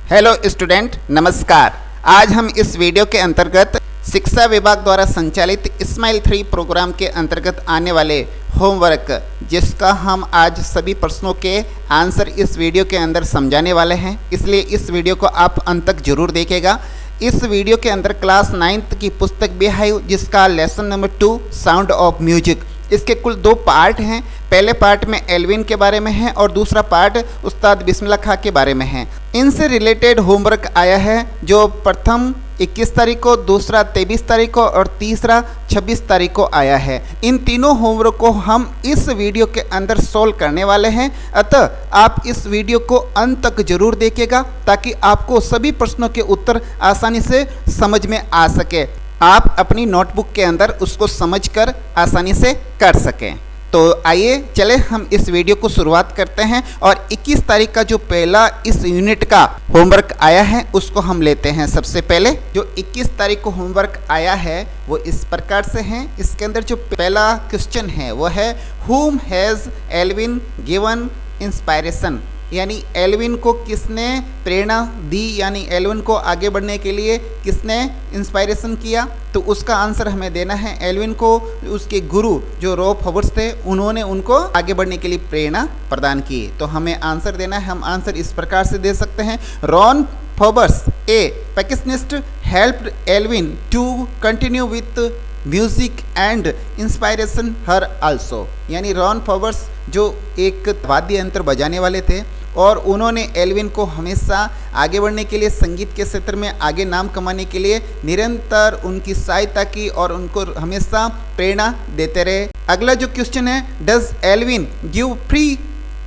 Hello student, नमस्कार। आज हम इस वीडियो के अंतर्गत शिक्षा विभाग द्वारा संचालित स्माइल 3 प्रोग्राम के अंतर्गत आने वाले होमवर्क, जिसका हम आज सभी प्रश्नों के आंसर इस वीडियो के अंदर समझाने वाले हैं, इसलिए इस वीडियो को आप अंत तक जरूर देखिएगा। इस वीडियो के अंदर क्लास 9th की पुस्तक भी है, जिसका lesson number 2 sound of music. इसके कुल 2 पार्ट हैं। पहले पार्ट में एल्विन के बारे में है और दूसरा पार्ट उस्ताद बिस्मिल्लाह खां के बारे में है। इनसे रिलेटेड होमवर्क आया है, जो प्रथम 21 तारीख को, दूसरा 23 तारीख को और तीसरा 26 तारीख को आया है। इन तीनों होमवर्क को हम इस वीडियो के अंदर सोल्व करने वाले हैं, अतः आप इस वीडियो को अंत तक जरूर देखिएगा ताकि आपको सभी प्रश्नों के उत्तर आसानी से समझ में आ सके, आप अपनी नोटबुक के अंदर उसको समझकर आसानी से कर सकें। तो आइए चले हम इस वीडियो को शुरुआत करते हैं और 21 तारीख का जो पहला इस यूनिट का होमवर्क आया है उसको हम लेते हैं। सबसे पहले जो 21 तारीख को होमवर्क आया है वो इस प्रकार से है। इसके अंदर जो पहला क्वेश्चन है वो है whom has Evelyn given inspiration, यानी एल्विन को किसने प्रेरणा दी, यानी एल्विन को आगे बढ़ने के लिए किसने इंस्पायरेशन किया। तो उसका आंसर हमें देना है। एल्विन को उसके गुरु जो रॉन फॉबर्स थे, उन्होंने उनको आगे बढ़ने के लिए प्रेरणा प्रदान की। तो हमें आंसर देना है। हम आंसर इस प्रकार से दे सकते हैं। Ron Forbes a percussionist helped Evelyn to continue with music and inspiration her also, यानी रॉन फॉबर्स जो एक वाद्य यंत्र बजाने वाले थे और उन्होंने एल्विन को हमेशा आगे बढ़ने के लिए, संगीत के क्षेत्र में आगे नाम कमाने के लिए निरंतर उनकी सहायता की और उनको हमेशा प्रेरणा देते रहे। अगला जो क्वेश्चन है, does Evelyn give free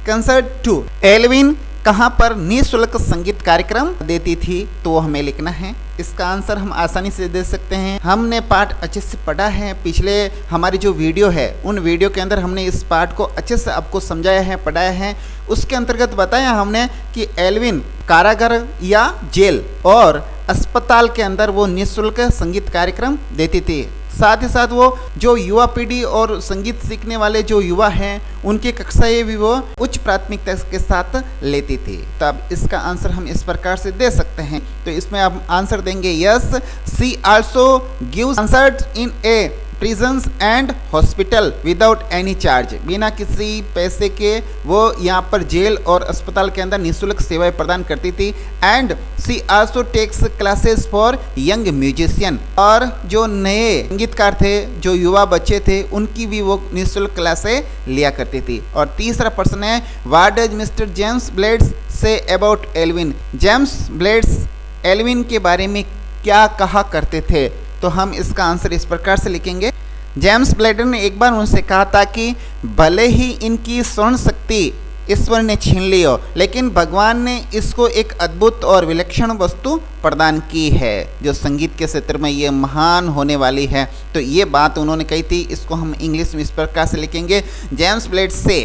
concert to, Evelyn कहाँ पर निःशुल्क संगीत कार्यक्रम देती थी, तो वो हमें लिखना है। इसका आंसर हम आसानी से दे सकते हैं। हमने पाठ अच्छे से पढ़ा है, पिछले हमारी जो वीडियो है उन वीडियो के अंदर हमने इस पाठ को अच्छे से आपको समझाया है, पढ़ाया है। उसके अंतर्गत बताया हमने कि एल्विन कारागार या जेल और अस्पताल के अंदर वो निःशुल्क संगीत कार्यक्रम देती थी। साथ ही साथ वो जो युवा पीढ़ी और संगीत सीखने वाले जो युवा हैं उनकी कक्षाएं भी वो उच्च प्राथमिकता के साथ लेती थी। तो अब इसका आंसर हम इस प्रकार से दे सकते हैं। तो इसमें आप आंसर देंगे yes, she also gives concert in a prisons and hospital without any charge, बिना किसी पैसे के वो यहाँ पर जेल और अस्पताल के अंदर निःशुल्क सेवाएं प्रदान करती थी। And she also takes classes for young musician, और जो नए संगीतकार थे, जो युवा बच्चे थे, उनकी भी वो निःशुल्क क्लासें लिया करती थी। और तीसरा प्रश्न है, what does mister James Blades say about Evelyn, James Blades Evelyn के बारे में क्या कहा करते थे। तो हम इसका आंसर इस प्रकार से लिखेंगे, जेम्स ब्लेडर ने एक बार उनसे कहा था कि भले ही इनकी स्वर्ण शक्ति ईश्वर ने छीन ली हो, लेकिन भगवान ने इसको एक अद्भुत और विलक्षण वस्तु प्रदान की है जो संगीत के क्षेत्र में ये महान होने वाली है। तो ये बात उन्होंने कही थी। इसको हम इंग्लिश में इस प्रकार से लिखेंगे, जेम्स ब्लेड से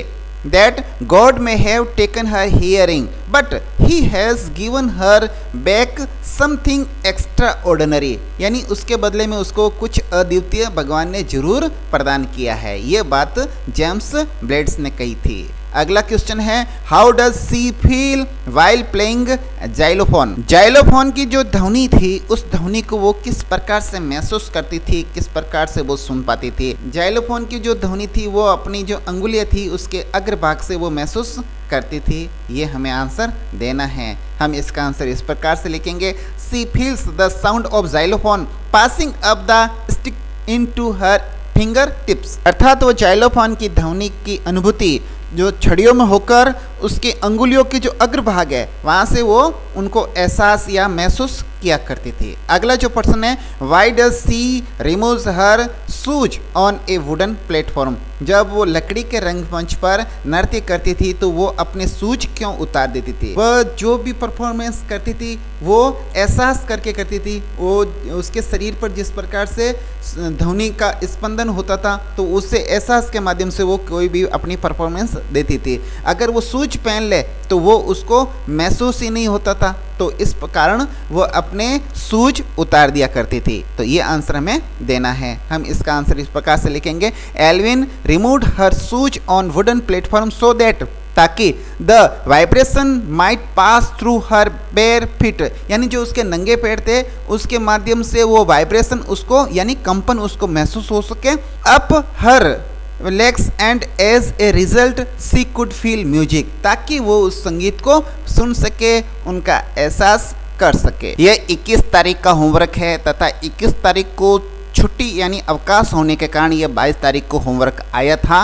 that God may have taken her hearing, but he has given her back something extraordinary, यानी उसके बदले में उसको कुछ अद्वितीय भगवान ने जरूर प्रदान किया है। ये बात जेम्स ब्लेड्स ने कही थी। अगला क्वेश्चन है, how does she feel while playing xylophone, xylophone की जो ध्वनि थी उस ध्वनि को वो किस प्रकार से महसूस करती थी, किस प्रकार से वो सुन पाती थी। जाइलोफोन की जो ध्वनि थी वो अपनी जो अंगुलियां थी उसके अग्रभाग से वो महसूस करती थी। ये हमें आंसर देना है। हम इसका आंसर इस प्रकार से लिखेंगे, she feels the sound of xylophone passing up the stick into her finger tips, अर्थात वो जाइलोफोन की ध्वनि की अनुभूति जो छड़ियों में होकर उसके अंगुलियों के जो अग्रभाग है वहाँ से वो उनको एहसास या महसूस किया करती थी। अगला जो प्रश्न है, why does she removes her shoes on A wooden platform, जब वो लकड़ी के रंगमंच पर नृत्य करती थी तो वो अपने शूज क्यों उतार देती थी। वह जो भी परफॉर्मेंस करती थी वो एहसास करके करती थी। वो उसके शरीर पर जिस प्रकार से ध्वनि का स्पंदन होता था तो उससे एहसास के माध्यम से वो कोई भी अपनी परफॉर्मेंस देती थी। अगर वो शूज पहन ले तो वो उसको महसूस ही नहीं होता था, तो इस कारण वो अपने शूज उतार दिया करती थी। तो ये आंसर हमें देना है। हम इसका आंसर इस प्रकार से लिखेंगे, Evelyn removed her shoes on wooden platform so that ताकि the vibration might pass through her bare feet, यानी जो उसके नंगे पैर थे उसके माध्यम से वो वाइब्रेशन उसको यानी कंपन उसको महसूस हो सके। Up her legs and as a result she could feel music, ताकि वो उस संगीत को सुन सके, उनका एहसास कर सके। यह 21 तारीख का होमवर्क है तथा 21 तारीख को छुट्टी यानी अवकाश होने के कारण यह 22 तारीख को होमवर्क आया था।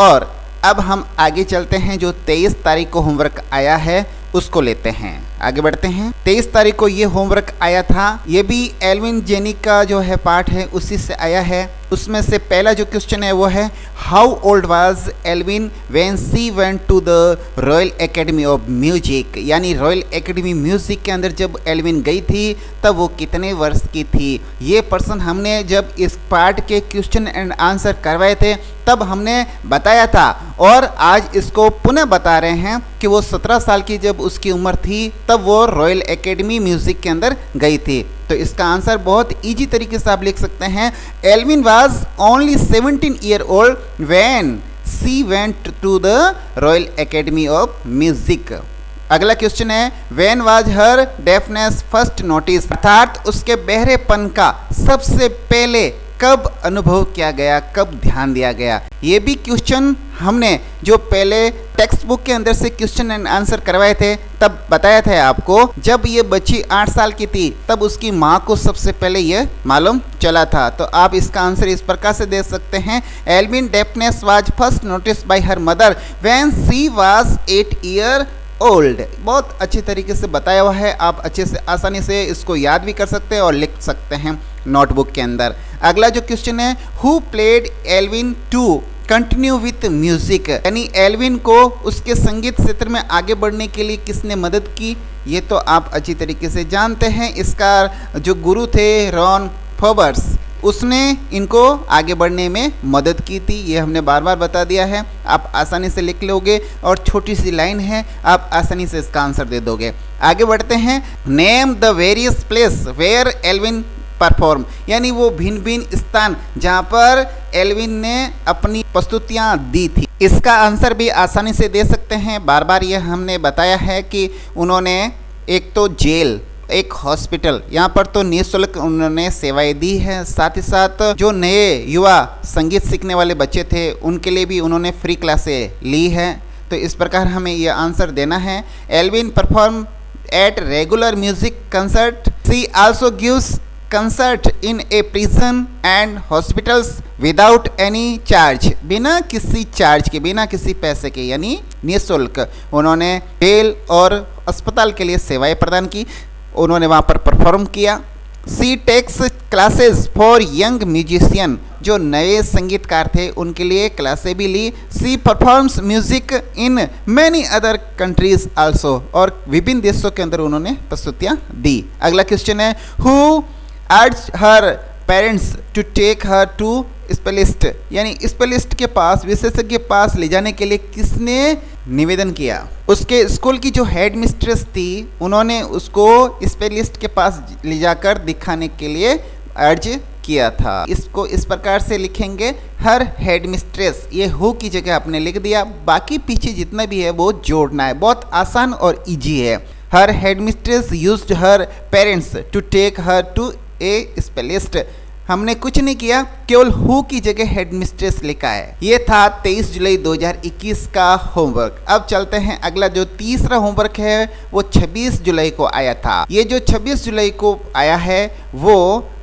और अब हम आगे चलते हैं, जो 23 तारीख को होमवर्क आया है उसको लेते हैं, आगे बढ़ते हैं। 23 तारीख को ये होमवर्क आया था, ये भी एल्विन जेनी का जो है पार्ट है उसी से आया है। उसमें से पहला जो क्वेश्चन है वो है how old was Evelyn when she went to the Royal Academy of Music, यानी रॉयल एकेडमी म्यूजिक के अंदर जब एल्विन गई थी तब वो कितने वर्ष की थी। ये प्रश्न हमने जब इस पार्ट के क्वेश्चन एंड आंसर करवाए थे तब हमने बताया था, और आज इसको पुनः बता रहे हैं कि वो 17 साल की जब उसकी उम्र थी तब वो रॉयल एकेडमी म्यूजिक के अंदर गई थी। तो इसका आंसर बहुत इजी तरीके से आप लिख सकते हैं, Evelyn was only 17 year old when she went to the Royal Academy of Music. अगला क्वेश्चन है when was her deafness first notice, अर्थात उसके बहरेपन का सबसे पहले कब अनुभव किया गया, कब ध्यान दिया गया। ये भी क्वेश्चन हमने जो पहले टेक्स्ट बुक के अंदर से क्वेश्चन एंड आंसर करवाए थे तब बताया था आपको, जब ये बच्ची 8 साल की थी तब उसकी माँ को सबसे पहले ये मालूम चला था। तो आप इसका आंसर इस प्रकार से दे सकते हैं, Evelyn deafness was first notice by her mother when she was 8 year old. बहुत अच्छे तरीके से बताया हुआ है, आप अच्छे से आसानी से इसको याद भी कर सकते हैं और लिख सकते हैं नोटबुक के अंदर। अगला जो क्वेश्चन है who played Evelyn to continue with music, यानी एल्विन को उसके संगीत क्षेत्र में आगे बढ़ने के लिए किसने मदद की, ये तो आप अच्छी तरीके से जानते हैं। इसका जो गुरु थे रॉन फोबर्स, उसने इनको आगे बढ़ने में मदद की थी, ये हमने बार बार बता दिया है, आप आसानी से लिख लोगे और छोटी सी लाइन है, आप आसानी से इसका आंसर दे दोगे। आगे बढ़ते हैं, name the various place where Evelyn perform, यानी वो भिन्न भिन्न स्थान जहाँ पर एल्विन ने अपनी प्रस्तुतियाँ दी थी। इसका आंसर भी आसानी से दे सकते हैं, बार बार ये हमने बताया है कि उन्होंने एक तो जेल, एक हॉस्पिटल, यहाँ पर तो निःशुल्क उन्होंने सेवाएं दी है, साथ ही साथ जो नए युवा संगीत सीखने वाले बच्चे थे उनके लिए भी उन्होंने फ्री क्लासें ली है। तो इस प्रकार हमें यह आंसर देना है, Evelyn perform at regular music concert, she also gives concert in a prison and hospitals without any charge, बिना किसी चार्ज के, बिना किसी पैसे के, यानी निःशुल्क उन्होंने जेल और अस्पताल के लिए सेवाएं प्रदान की, उन्होंने वहाँ पर परफॉर्म किया। She takes classes for young musician, जो नए संगीतकार थे उनके लिए क्लासें भी ली। She performs music in many other countries also, और विभिन्न देशों के अंदर उन्होंने प्रस्तुतियाँ दी। अगला क्वेश्चन है who urged her parents to take her to specialist, यानी स्पेशलिस्ट के पास, विशेषज्ञ के पास ले जाने के लिए किसने निवेदन किया। उसके स्कूल की जो हेड मिस्ट्रेस थी उन्होंने उसको स्पेशलिस्ट के पास ले जाकर दिखाने के लिए अर्ज किया था। इसको इस प्रकार से लिखेंगे, हर हेड मिस्ट्रेस, ये हु की जगह आपने लिख दिया, बाकी पीछे जितना भी है वो जोड़ना है, बहुत आसान और इजी है। Her headmistress used her parents to take her to a specialist, हमने कुछ नहीं किया, केवल हु की जगह हेड मिस्ट्रेस लिखा है। ये था 23 जुलाई 2021 का होमवर्क। अब चलते हैं, अगला जो तीसरा होमवर्क है वो 26 जुलाई को आया था। ये जो 26 जुलाई को आया है वो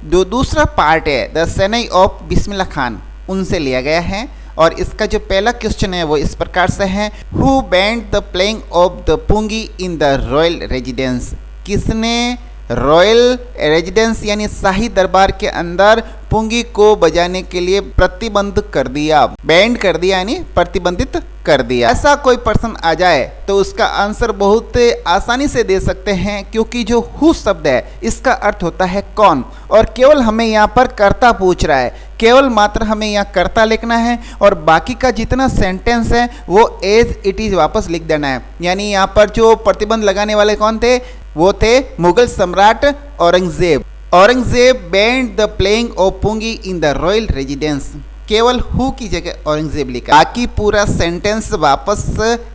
जो दूसरा पार्ट है द सनई ऑफ बिस्मिल्लाह खान, उनसे लिया गया है। और इसका जो पहला क्वेश्चन है वो इस प्रकार से है, who banned the playing of the pungi in the royal residence, किसने रॉयल रेजिडेंस यानी शाही दरबार के अंदर पुंगी को बजाने के लिए प्रतिबंध कर दिया, बैंड कर दिया यानी प्रतिबंधित कर दिया। ऐसा कोई पर्सन आ जाए तो उसका आंसर बहुत आसानी से दे सकते हैं, क्योंकि जो हु शब्द है इसका अर्थ होता है कौन, और केवल हमें यहाँ पर कर्ता पूछ रहा है, केवल मात्र हमें यहाँ कर्ता लिखना है और बाकी का जितना सेंटेंस है वो एज इट इज वापस लिख देना है। यानी यहाँ पर जो प्रतिबंध लगाने वाले कौन थे, वो थे मुगल सम्राट Aurangzeb. Aurangzeb banned the playing of pungi in the royal residence, केवल हु की जगह औरंगजेब लिखा, बाकी पूरा सेंटेंस वापस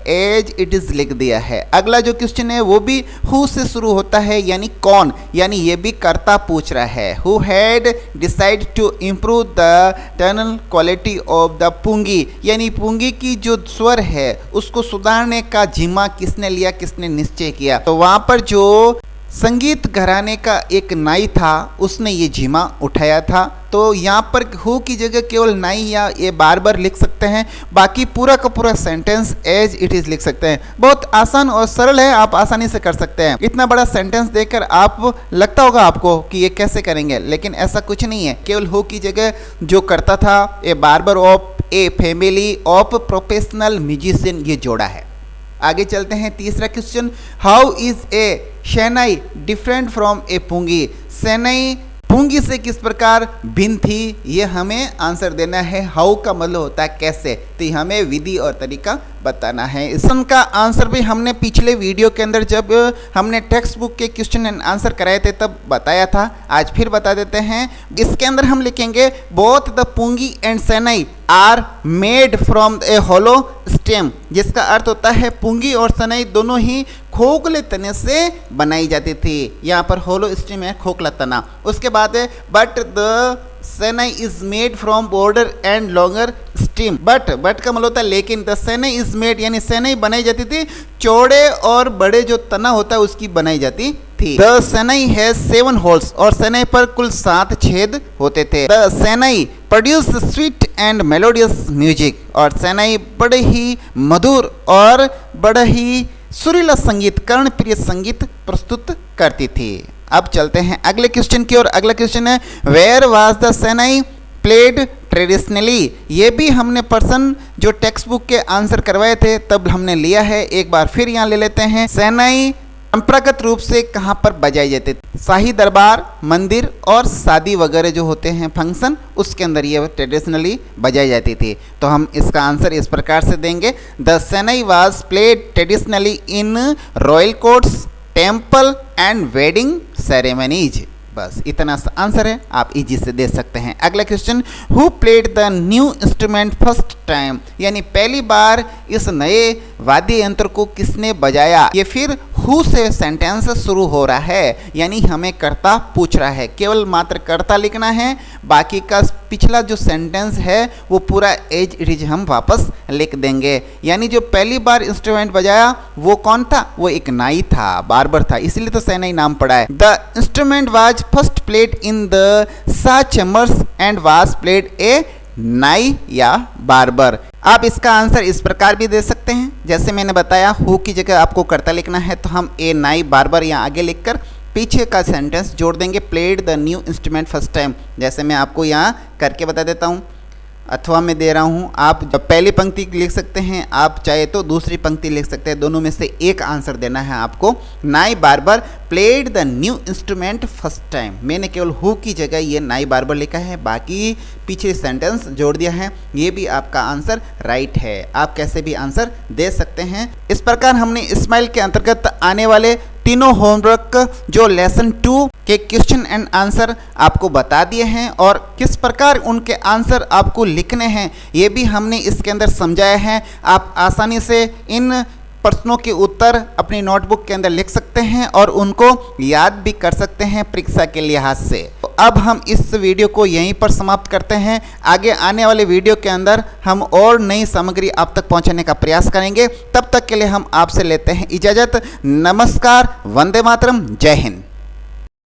एज इट इज लिख दिया है। अगला जो क्वेश्चन है वो भी हु से शुरू होता है, यानी कौन, यानी ये भी कर्ता पूछ रहा है। Who had decided to improve the tonal quality of the pungi, यानी पुंगी की जो स्वर है उसको सुधारने का जिम्मा किसने लिया, किसने निश्चय किया। तो वहां पर जो संगीत घराने का एक नाई था उसने ये जिम्मा उठाया था। तो यहाँ पर हु की जगह केवल नाई या ये बार बार लिख सकते हैं, बाकी पूरा का पूरा सेंटेंस एज इट इज लिख सकते हैं। बहुत आसान और सरल है, आप आसानी से कर सकते हैं। इतना बड़ा सेंटेंस देखकर आप लगता होगा आपको कि ये कैसे करेंगे, लेकिन ऐसा कुछ नहीं है। केवल हु की जगह जो करता था a barber of a family of professional musician ये जोड़ा है। आगे चलते हैं, तीसरा question, how is a shehnai different from a pungi, shehnai pungi से किस प्रकार भिन्न थी, ये हमें आंसर देना है। हाउ का मतलब होता है कैसे, तो हमें विधि और तरीका बताना है। इसका आंसर भी हमने पिछले वीडियो के अंदर जब हमने टेक्स्ट बुक के क्वेश्चन एंड आंसर कराए थे तब बताया था, आज फिर बता देते हैं। इसके अंदर हम लिखेंगे both the pungi and shehnai are made from a hollow stem, जिसका अर्थ होता है पुंगी और शहनाई दोनों ही खोखले तने से बनाई जाती थी। यहाँ पर होलो स्टेम है खोखला तना। उसके बाद है but the shehnai is made from border and longer steam, but का मतलब होता है लेकिन। द शहनाई इज मेड यानी शहनाई बनाई जाती थी चौड़े और बड़े जो तना होता है उसकी बनाई जाती थी। द शहनाई हैज 7 होल्स, और शहनाई पर कुल 7 छेद होते थे। The shehnai produce sweet and melodious music, और शहनाई बड़े ही मधुर और बड़ा ही सुरीला संगीत, कर्णप्रिय संगीत प्रस्तुत करती थी। अब चलते हैं अगले क्वेश्चन की ओर। अगला क्वेश्चन है where was the shehnai played traditionally, ये भी हमने पर्सन जो टेक्स्ट बुक के आंसर करवाए थे तब हमने लिया है। एक बार फिर यहाँ ले लेते हैं, शहनाई परंपरागत रूप से कहाँ पर बजाई जाती थी, शाही दरबार, मंदिर और शादी वगैरह जो होते हैं फंक्शन उसके अंदर ये ट्रेडिशनली बजाई जाती थी। तो हम इसका आंसर इस प्रकार से देंगे, the shehnai was played traditionally in royal courts, temple and wedding ceremonies. बस इतना सा आंसर है, आप इजी से दे सकते हैं। अगला question, who played the new instrument first time, यानी पहली बार इस नए वाद्य यंत्र को किसने बजाया। ये फिर हु से सेंटेंस शुरू हो रहा है, यानी हमें कर्ता पूछ रहा है। केवल मात्र कर्ता लिखना है, बाकी का पिछला जो सेंटेंस है वो पूरा एज इट इज हम वापस लिख देंगे। यानी जो पहली बार इंस्ट्रूमेंट बजाया वो कौन था, वो एक नाई था, बार्बर था, इसलिए तो शहनाई नाम पड़ा है। The instrument was first played in the Shah chambers and was played a नाई या बार्बर। आप इसका आंसर इस प्रकार भी दे सकते हैं, जैसे मैंने बताया हु की जगह आपको कर्ता लिखना है तो हम ए नाई बार्बर यहाँ आगे लिखकर पीछे का सेंटेंस जोड़ देंगे, played the new instrument first time. जैसे मैं आपको यहाँ करके बता देता हूँ, अथवा मैं दे रहा हूँ, आप पहली पंक्ति लिख सकते हैं, आप चाहे तो दूसरी पंक्ति लिख सकते हैं, दोनों में से एक आंसर देना है आपको। नाई barber played the new instrument first time, मैंने केवल हु की जगह ये नाई बार्बर लिखा है, बाकी पीछे सेंटेंस जोड़ दिया है। ये भी आपका आंसर राइट है, आप कैसे भी आंसर दे सकते हैं। इस प्रकार हमने इस्माइल के अंतर्गत आने वाले तीनों होमवर्क जो लेसन 2 के क्वेश्चन एंड आंसर आपको बता दिए हैं, और किस प्रकार उनके आंसर आपको लिखने हैं ये भी हमने इसके अंदर समझाया है। आप आसानी से इन प्रश्नों के उत्तर अपनी नोटबुक के अंदर लिख सकते हैं और उनको याद भी कर सकते हैं परीक्षा के लिहाज से। तो अब हम इस वीडियो को यहीं पर समाप्त करते हैं। आगे आने वाले वीडियो के अंदर हम और नई सामग्री आप तक पहुंचाने का प्रयास करेंगे। तब तक के लिए हम आपसे लेते हैं इजाज़त। नमस्कार, वंदे मातरम, जय हिंद।